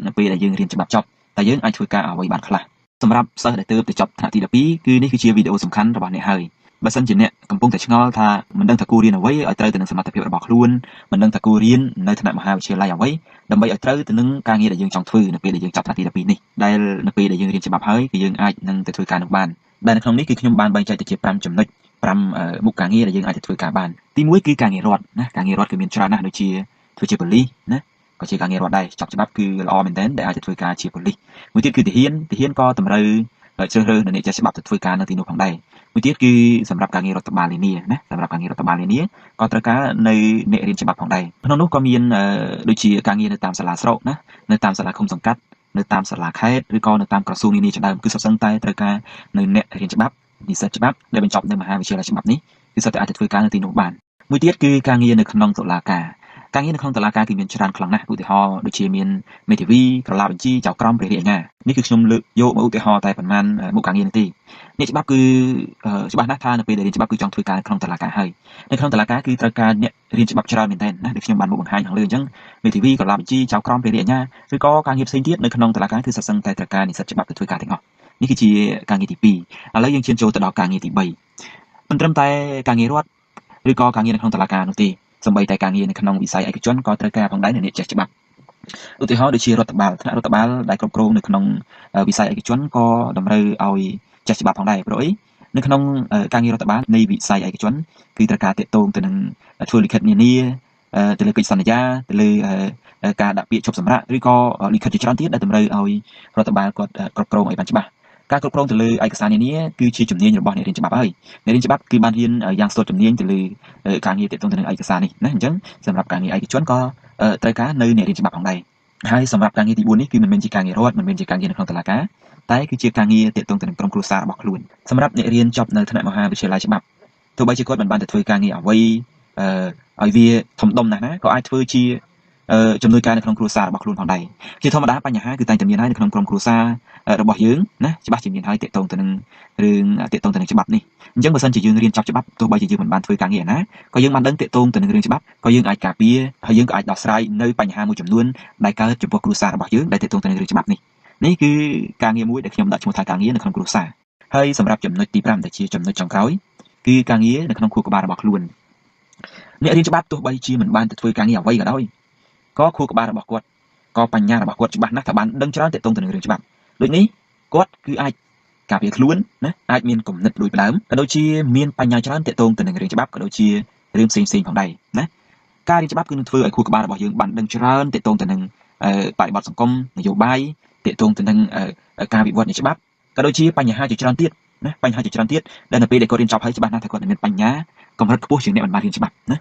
នៅពេលដែលយើងរៀនច្បាប់ចប់តែយើងអាចធ្វើការអ្វីបានខ្លះសម្រាប់សិស្សដែលទើបតែចប់ថ្នាក់ទី12គឺនេះគឺជាវីដេអូសំខាន់របស់អ្នកហើយបើសិនជាអ្នកកំពុងតែឆ្ងល់ថាមិនដឹងថាគួររៀនអ្វីឲ្យត្រូវទៅនឹងសមត្ថភាពរបស់ខ្លួនមិនដឹងថាគួររៀននៅថ្នាក់មហាវិទ្យាល័យអ្វីដើម្បីឲ្យត្រូវទៅនឹងការងារដែលយើងចង់ធ្វើនៅពេលដែលយើងចប់ថ្នាក់ទី12នេះដែលនៅពេលដែលយើងរៀនច្បាប់ហើយគឺយើងអាចនឹងទៅធ្វើការនោះបានដែលនៅក្នុងនេះគឺខ្ញុំបានបែងចែកទៅជា5ចំណុច5មុខការងារដែលយើងអាចទៅធ្វើការបានទី1គឺការងាររដ្ឋណាការងាររដ្ឋគឺមានច្រើនណាស់ដូចជាធ្វើជាប៉ូលីសណាក៏ជាការងាររដ្ឋដែរចប់ច្បាប់គឺល្អមែនទែនដែលអាចទៅធ្វើការជាប៉ូលីសមួយទៀតគឺទាហានក៏តម្រូវជ្រើសរើសអ្នកចេះច្បាប់ទៅធ្វើការនៅទីនោះផងដែរមួយទៀតគឺសម្រាប់ការងាររដ្ឋបាលនានាណាសម្រាប់ការងាររដ្ឋបាលនានាក៏ត្រូវការនៅអ្នករៀនច្បាប់ផងដែរក្នុងនោះក៏មានដូចជាការងារនៅតាមសាលាស្រុកណានៅតាមសាលាឃុំសង្កាត់នៅតាមសាលាខេត្តឬក៏នៅតាមក្រសួងនានាជាដើមគឺសុទ្ធសឹងតែត្រូវការនៅអ្នករៀនច្បាប់និស្សិតច្បាប់ដែលបញ្ចប់នៅមហាវិទ្យាល័យច្បាប់នេះគឺសុទ្ធតែអាចទៅធ្វើការនៅទីនោះបានមួយទៀតគឺការងារនៅក្នុងតុលាការការងារនៅក្នុងតុលាការគឺមានច្រើនខ្លាំងណាស់ឧទាហរណ៍ដូចជាមានមេធាវីក្រឡាបញ្ជីចៅក្រមព្រះរាជអាជ្ញានេះគឺខ្ញុំលើកយកមកឧទាហរណ៍តែប៉ុន្មានមុខការងារនេះទេអ្នកច្បាប់គឺច្បាស់ណាស់ថានៅពេលដែលរៀនច្បាប់គឺចង់ធ្វើការក្នុងតុលាការហើយនៅក្នុងតុលាការគឺត្រូវការអ្នករៀនច្បាប់ច្រើនមែនទែនណាដូចខ្ញុំបានមកបង្ហាញខាងលើអញ្ចឹងមេធាវីក្រឡាបញ្ជីចៅក្រមព្រះរាជអាជ្ញាឬក៏ការងារផ្សេងទៀតនៅក្នុងតុលាការគឺសុទ្ធសឹងតែត្រូវការនិស្សិតច្បាប់ទៅធ្វើការទាំងអស់នេះគឺជាការងារទី2ឥឡូវយើងឈានចូលទៅដល់ការងារទី3មិនត្រឹមតែការងាររដ្ឋឬក៏ការងារនៅក្នុងតុលាការនោះទេសម្បីតែការងារនៅក្នុងវិស័យឯកជនក៏ត្រូវការផងដែរអ្នកចេះច្បាប់ឧទាហរណ៍ដូចជារដ្ឋបាលថ្នាក់រដ្ឋបាលដែលគ្រប់គ្រងនៅក្នុងវិស័យឯកជនក៏តម្រូវឲ្យចេះច្បាប់ផងដែរព្រោះអីនៅក្នុងការងាររដ្ឋបាលនៃវិស័យឯកជនគឺត្រូវការតាក់ទងទៅនឹងធ្វើលិខិតនានាទៅលើកិច្ចសន្យាទៅលើការដាក់ពាក្យឈប់សម្រាកឬក៏លិខិតជាច្រើនទៀតដែលតម្រូវឲ្យរដ្ឋបាលគាត់គ្រប់គ្រងឲ្យបានច្បាស់ការគ្រប់គ្រងទៅលើឯកសារនានាគឺជាជំនាញរបស់អ្នករៀនច្បាប់ហើយអ្នករៀនច្បាប់គឺបានរៀនយ៉ាងស្ទាត់ជំនាញទៅលើការងារទាក់ទងទៅនឹងឯកសារនេះណាអញ្ចឹងសម្រាប់ការងារឯកជនក៏ត្រូវការនៅអ្នករៀនច្បាប់ផងដែរហើយសម្រាប់ការងារទី4នេះគឺមិនមែនជាការងាររដ្ឋមិនមែនជាការងារនៅក្នុងតុលាការតែគឺជាការងារទាក់ទងទៅនឹងក្រុមគ្រួសាររបស់ខ្លួនសម្រាប់អ្នករៀនចប់នៅថ្នាក់មហាវិទ្យាល័យច្បាប់ទោះបីជាគាត់មិនបានទៅធ្វើការងារអ្វីឲ្យវាធំដុំណាស់ណាក៏អាចធ្វើជាជំនួយការនៅក្នុងគ្រួសាររបស់ខ្លួនផងដែរជាធម្មតាបញ្ហាគឺតែងតែមានហើយនៅក្នុងក្រុមគ្រួសាររបស់យើងណាច្បាស់ជាមានហើយតាក់ទងទៅនឹងរឿងតាក់ទងទៅនឹងច្បាប់នេះអញ្ចឹងបើសិនជាយើងរៀនចប់ច្បាប់ទោះបីជាយើងមិនបានធ្វើការងារណាក៏យើងបានដឹងតាក់ទងទៅនឹងរឿងច្បាប់ក៏យើងអាចការពារហើយយើងក៏អាចដោះស្រាយនៅបញ្ហាមួយចំនួនដែលកើតចំពោះគ្រួសាររបស់យើងដែលតាក់ទងទៅនឹងរឿងច្បាប់នេះគឺការងារមួយដែលខ្ញុំដាក់ឈ្មោះថាការងារនៅក្នុងគ្រួសារហើយសម្រាប់ចំណុចទី5ដែលជាចំណុចចុងក្រោយគឺការងារនៅក្នុងខួរក្បាលរបស់ខ្លួនអ្នករៀនច្បាប់ទោះបីជាមិនបានទៅធ្វើការងារអ្វីក៏ដោយក៏ខួរក្បាលរបស់គាត់ក៏បញ្ញារបស់គាត់ច្បាស់ណាស់ថាបានដឹងច្រើនទាក់ទងទៅនឹងរឿងច្បាប់ដូចនេះគាត់គឺអាចការពារខ្លួនណាអាចមានគំនិតដូចដើមក៏ដូចជាមានបញ្ញាច្រើនទាក់ទងទៅនឹងរឿងច្បាប់ក៏ដូចជារឿងផ្សេងផងដែរណាការរៀនច្បាប់គឺនឹងធ្វើឲ្យខួរក្បាលរបស់យើងបានដឹងច្រើនទាក់ទងទៅនឹងបរិបទសង្គមនយោបាយទាក់ទងទៅនឹងការវិវត្តនៃច្បាប់ក៏ដូចជាបញ្ហាជាច្រើនទៀតណាបញ្ហាជាច្រើនទៀតដែលនៅពេលដែលគាត់រៀនចប់ហើយច្បាស់ណាស់ថាគាត់មានបញ្ញាកម្រិតខ្ពស់ជាងអ្នកមិនបានរៀនច្បាប់ណា